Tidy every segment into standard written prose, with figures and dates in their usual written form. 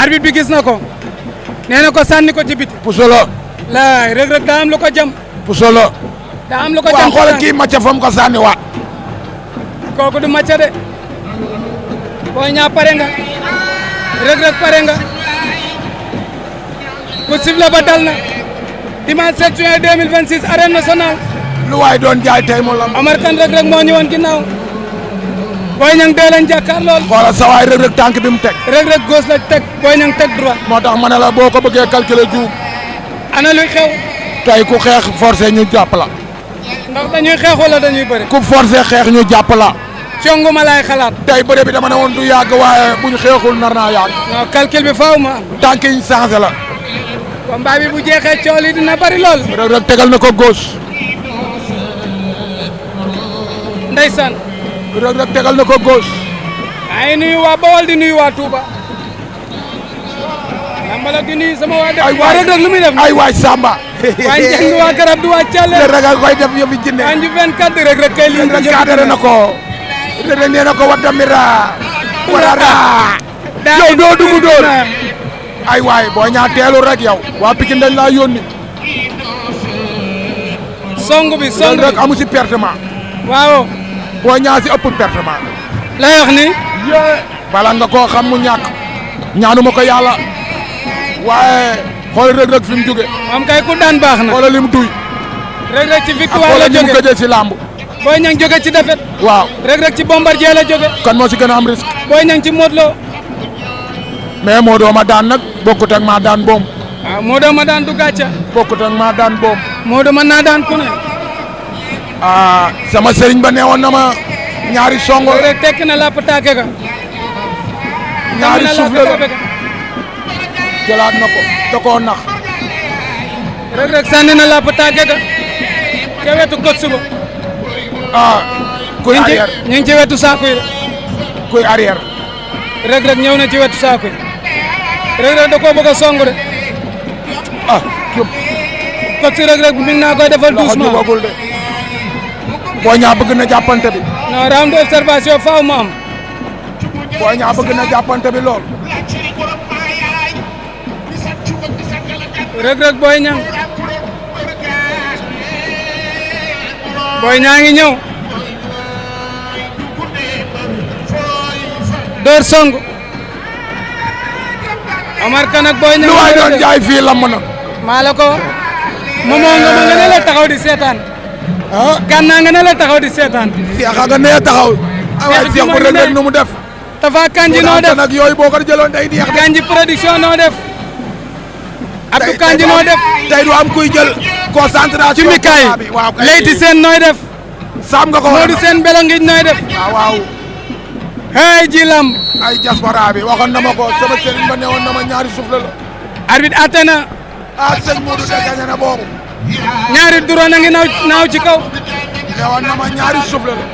arbitre bi gis na ko nee na ko sànni ko ci biti. Pusolo. laay Reug Reug daa am lu ko jam. Pusolo. daa am lu ko jam waaw xoolal kii macca fa mu ko sànni waat. kooku du macca de. Boy Niang pare nga. Reug Reug pare nga. ku sifflé ba dal na. dimanche 7 juin 2026 arène nationale. lu waay doon jaay tey mu lam. Omar Kane Reug Reug moo ñëwoon ginnaaw. Boy Niang dee lañ jàkkaar lool. xoolal sa waay Reug Reug tànk bi mu teg. Reug Reug gauche la teg Boy Niang teg droit. moo tax ma ne la boo ko bëggee calculer juum. ana luy xew. tey ku xeex forcé ñu jàpp la. ndax dañuy xeex wala dañuy bëri. ku forcé xeex ñu jàpp la. congu ma laay xalaat. tey bëre bi dama ne woon du yàgg waaye buñ xeexul nar naa yàgg. non calcul bi faaw ma am. tànk yi changé la. combat bi bu jeexee cool yi dina bari lool. Reug Reug tegal na ko gauche. ndeysaan. Reug Reug tegal na ko gauche. ay nuyu waa Bawol di nuyu waa Touba. Yambala di nuyu sama waa def. ay waa Reug Reug lu muy def. ay waay Samba. waa Njeng du waa Garab du waa Thialé. Reug Reug koy def yëfi jinne. waa Nju 24 Reug Reug kay lii. Reug Reug kaadare na ko. Reug Reug nee na ko wadamira. warara. yow doo dugg dóor. ay waay boo ñaa teelu rek yow. waa Pikine dañ laa yónni. song bi song Reug Reug amu si pertement. waaw. boo ñaa si ëpp pertement. lay wax ni. bala nga koo xam mu ñàkk. ñaanuma ko yàlla. waaye xool Reug Reug fi mu jóge. moom kay ku daan baax na. xoolal li mu duy. Reug Reug ci ak victoire la xoolal li mu jóge. gëjee si làmb. Boy Niang jóge ci défaite. waaw. Reug Reug ci Bombardier la jóge. kan moo si gën a am risque. Boy Niang ci Modou Lo. mais moo doo ma daan nag bokkut ak maa daan boom. waaw Modou ma daan du gàcca. bokkut ak maa daan boom. Modou mën naa daan ku ne. sama sëriñ ba neewoon na ma ñaari songo. Reug Reug tekki na lapp taake ga. ñaari tekki na suuf lapp la taake ga. jëlaat na ko da koo nax. Reug Reug sànni na lapp taake ga. ca wetu coach ba. kuy arrière ñu ngi ci wetu saako yi. kuy arrière. Reug Reug ñëw na ci wetu saako yi. Reug Reug da koo bëgg a song de. jub. coach Reug Reug mi ngi naa koy defal loxo doucement. jubagul de. boo ñaa bëgg na jàppante bi. non round d'observation faaw mu am. boo ñaa bëgg na jàppante bi lool. Reug Reug Boy Niang. Boy Niang ngi ñëw. door song. Omar Kane ak Boy Niang. lu waay doon jaay fii lamb na. maa la ko. moomoo nga ma nga ne la taxaw di seetaan. gànnaa nga ne la taxaw di seetaan. Seexa nga nee taxaw. waaye Seex bu Reug Reug nu mu def. Tafa Kanji noo def nag yooyu boo ko jëloon day neex de. Kanji production noo def. Abdou Kanji noo def. tey du am kuy jël concentration. ci mikaay waaw kay Leyti Sène nooy def. saam nga ko war a Modou Sène Belonguij nooy def. waaw. hey ji lamb. ay diaspora bi waxoon na ma ko sama sëriñ ba newoon na ma ñaari suuf la la. arbitre atte na. sëñ Modou de gañe na boobu. ñaari drone a ngi naaw ci kaw. newoon na ma ñaari suuf la la.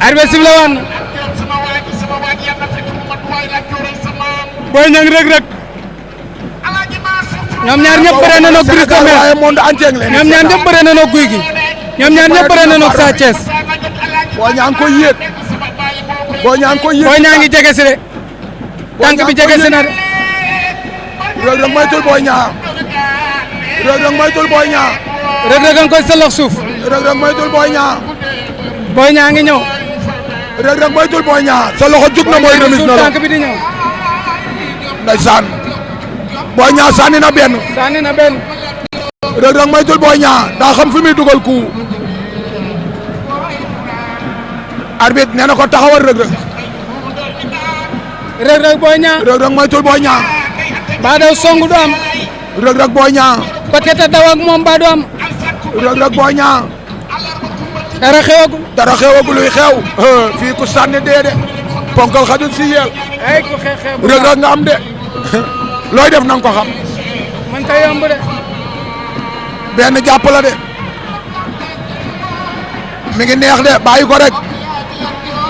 arbitre sifflé waat na. Boy Niang Reug Reug. ñoom ñaar ñëpp bëre na noog Brise de Mer. waaye monde entier leen. ñoom ñaar ñëpp bëre na noog Gouye Gui. ñoom ñaar ñëpp bëre na noog Sa Thiès. Boy Niang ko yéet. Boy Niang ko yéet. Boy Niang ngi jege si de. tànk bi jege si na de. Reug Reug moytul Boy Niang. Reug Reug moytul Boy Niang. Reug Reug a ngi koy sëlox suuf. Reug Reug moytul Boy Niang. Boy Niang ngi ñëw. Reug Reug moytul Boy Niang. sa loxo jug na mooy remise na la tànk bi di ñëw. ndeysaan. Boy Niang sànni na benn. sànni na benn. Reug Reug moytul Boy Niang daa xam fi muy dugal coup. arbitre nee na ko taxawal Reug Reug. Reug Reug Boy Niang. Reug Reug moytul Boy Niang. ba daw songu du am. Reug Reug Boy Niang. peut-être daw ak moom ba du am. Reug Reug Boy Niang. dara xewagul. dara xewagul luy xew. fii ku sànni dee de. ponkal xajul si yeel. ay ku xeex Reug Reug nga am de. looy def na nga ko xam. man ta yomb de. benn jàpp la de. mi ngi neex de bàyyi ko rek.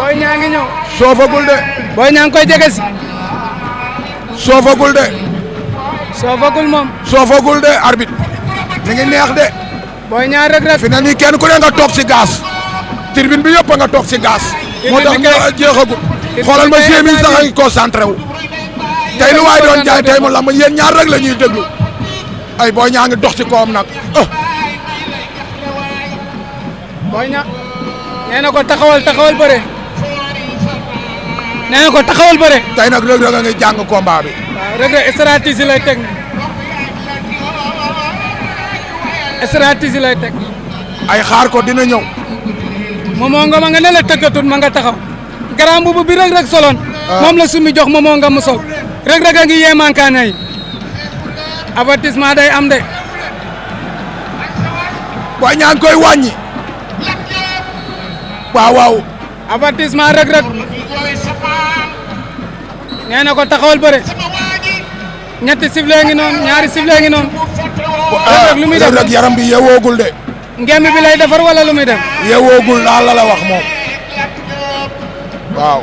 Boy Niang ngi ñëw. soofagul de. Boy Niang koy jege si. soofagul de. soofagul moom. soofagul de arbitre. mi ngi neex de. Boy Niang Reug Reug. fi na nii kenn ku ne nga toog si gaas. tribune bi yëpp nga toog si gaas. moo tax jeexagul xoolal ma jéem yi sax ay concentré wu tey lu waay doon jaay tey mu lamb yéen ñaar rek la ñuy déglu ay Boy Niang ngi dox ci kawam nag Boy Niang nee na ko taxawal bëre nee na ko taxawal bëre tey nag Reug Reug a ngi jàng combat bi waaw Reug Reug stratégie lay teg stratégie lay teg ay xaar ko dina ñëw Momo nga ma nga ne la tëggatut ma nga taxaw grand mbubu bi Reug Reug soloon moom la sumi jox Momo nga mu sol Reug Reug a ngi yee mankaane yi avertissement day am de Boy Niang koy wàññi waaw avertissement Reug Reug nee na ko taxawal bëre ñetti sifflet ngi noonu ñaari sifflet ngi noonu Reug Reug lu muy def Reug Reug yaram bi yeewoogul de ngemb bi lay defar wala lu muy def yeewoogul daal la wax moom waaw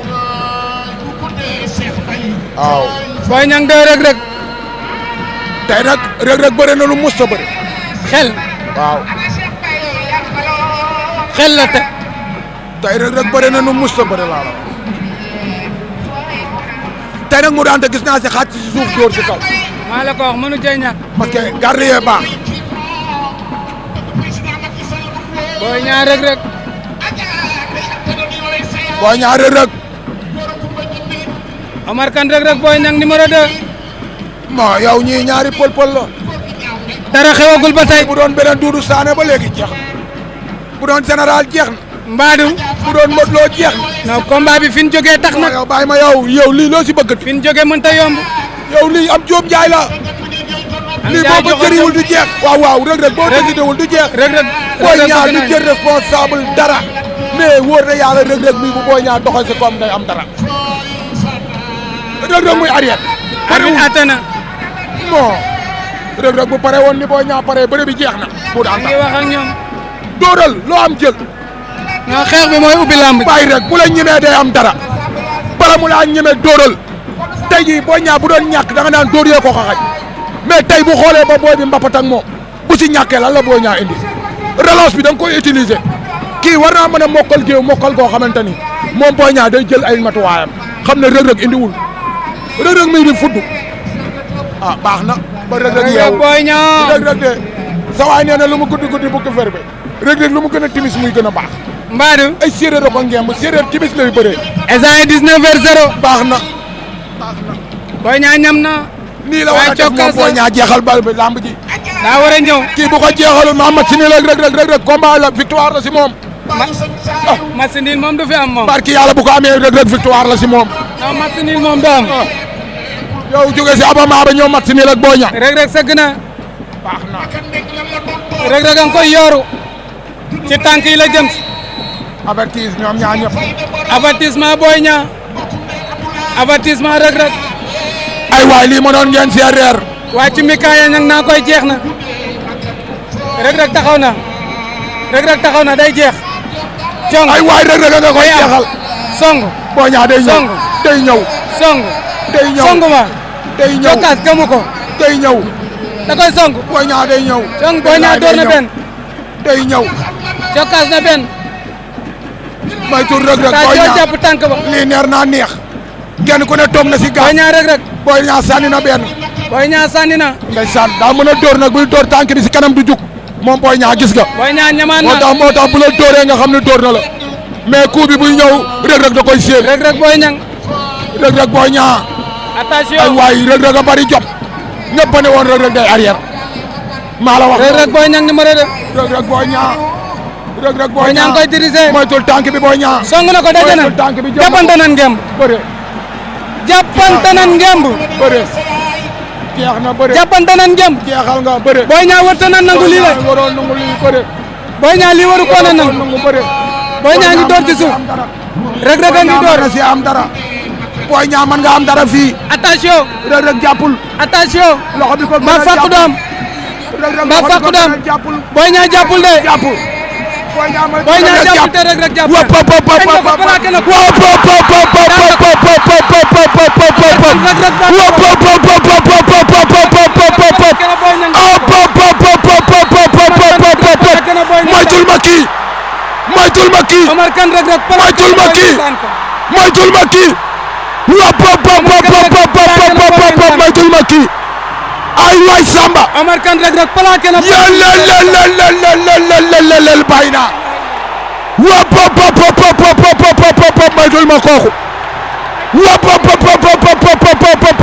Boy Niang de Reug Reug tey nag Reug Reug bëre na lu mus a bëre xel waaw xel la te tey Reug Reug bëre na lu mus a bëre laa la tey nag mu daan te gis naa si xaaj si suuf dóor si kaw maa la ko wax mënu cee ñàkk parce que garde yee baax Boy Niang Reug Reug Boy Niang Reug Reug Omar Kane Reug Reug Boy Niang numéro 2 bon yow ñii ñaari pël-pël la dara xewagul ba tey bu doon beneen Doudou Sané ba léegi jeex na bu doon général jeex na mbaadu bu doon Modou Lo jeex na non combat bi fi ñu jógee tax na yow bàyyi ma yow lii loo si bëgg fi ñu jógee mënta yomb yow lii am Jóob Njaay la lii boo ko jëriwul du jeex waaw Reug Reug boo décidéwul du jeex Reug Reug Boy Niang du jël responsable dara mais wóor na yàlla Reug Reug mi bu Boy Niang doxal si koom day am dara Reug Reug muy arrière arbitre atte na non Reug Reug bu pare woon ni Boy Niang pare bëre bi jeex na bu daan ngi wax ak ñoom dóoral loo am jël non xeex bi mooy ubbi lamb bàyyi rek bu la ñemee day am dara bala mu laa ñemee dóoral tey jii Boy Niang bu doon ñàkk da nga naan dóor yee ko xaxaj mais tey bu xoolee ba booy bi mbapat ak moom bu si ñàkkee lan la Boy Niang indi relance bi da nga koy utiliser kii war naa mën a mokkal géew mokkal koo xamante ni moom Boy Niang day jël ay matuwaayam xam ne Reug Reug indiwul Reug Reug mi di fudd baax na ba Reug Reug yeewu Boy Niang Reug Reug de sa waay nee na lu mu guddi bu ko ferbe Reug Reug lu mu gën a timis muy gën a baax mbaadu ay séeréer a ko ngemb séeréer timis lay bëree instant 19h0 baax na Boy Niang ñam na nii la war a def moom Boy Niang jeexal bal bi lamb ji daa war a ñëw kii bu ko jeexalul Mahamad si nii la Reug Reug combat la victoire la si moom match nul moom du fi am moom barki yàlla bu ko amee Reug Reug victoire la si moom non match nul moom du am yow jóge si abama ba ñëw match nul ak Boy Niang Reug Reug sëgg na baax na Reug Reug a ngi koy yooru ci tànk yi la jëm avertise ñoom ñaar ñëpp avertissement Boy Niang avertissement Reug Reug ay waay lii ma doon ngeen seereer waa ci mikaaya nag naa koy jeex na Reug Reug taxaw na Reug Reug taxaw na day jeex cong ay waay Reug Reug nga koy jeexal song Boy Niang day ñëw song day ñëw song day ñëw song ma day ñëw cokkaas gëmu ko day ñëw da koy song Boy Niang day ñëw song Boy Niang door na benn day ñëw cokkaas na benn may tur Reug Reug Boy Niang jàpp tànk ba lii neer naa neex kenn ku ne toog na si Boy gaaw Niang Reug Reug Boy Niang sànni na benn Boy Niang sànni na ndeysaan daa mën a dóor nag buy dóor tànk bi si kanam du jug moom Boy Niang gis nga Boy Niang ñamaan moo tax bu la dóoree nga xam ne dóor na la mais coup bi buy ñëw Reug Reug da koy séen Reug Reug Boy Niang Reug Reug Boy Niang attention ay waay Reug Reug a bari jot ñëpp a ne woon Reug Reug day arrière maa la wax Reug Reug Boy Niang numéro 2 Reug Reug Boy Niang Reug Reug Boy Niang koy diriger moytul tànk bi Boy Niang song na ko daje na moytul tànk bi jàppante nan ngemb bëre jàppante nan ngemb bëre jeex na bëre jàppante nan ngemb jeexal nga bëre Boy Niang wërta nan nangu lii la waroon nangu lii bëre Boy Niang lii waru ko na nangu nangu bëre Boy Niang ngi door ci suuf Reug Reug a ngi door si am dara Boy Niang mën nga am dara fii attention Reug Reug jàppul attention loxo bi ko mbaa fàqu doom mbaa fàqu doom Boy Niang jàppul de jàppul Boy Niang jàppul te Reug Reug jàppul plaqué na ko moytul ma kii Omar Kane Reug Reug moytul ma kii moytul ma kii wop moytul ma kii ay waay Samba Omar Kane Reug Reug plaqué na yàlla bàyyi naa wop moytul ma kooku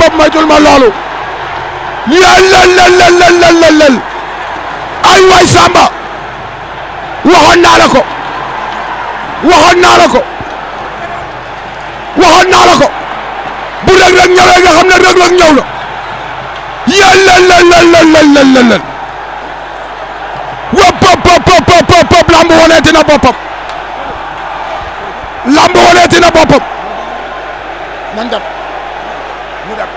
wop moytul ma loolu yàlla ay waay Samba waxoon naa la ko waxoon naa la ko waxoon naa la ko bu Reug Reug ñëwee nga xam ne Reug Reug ñëw na yàlla wop lamb woneeti na boppam lamb woneeti na boppam nan dem mu dem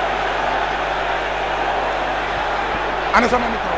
ana sama micro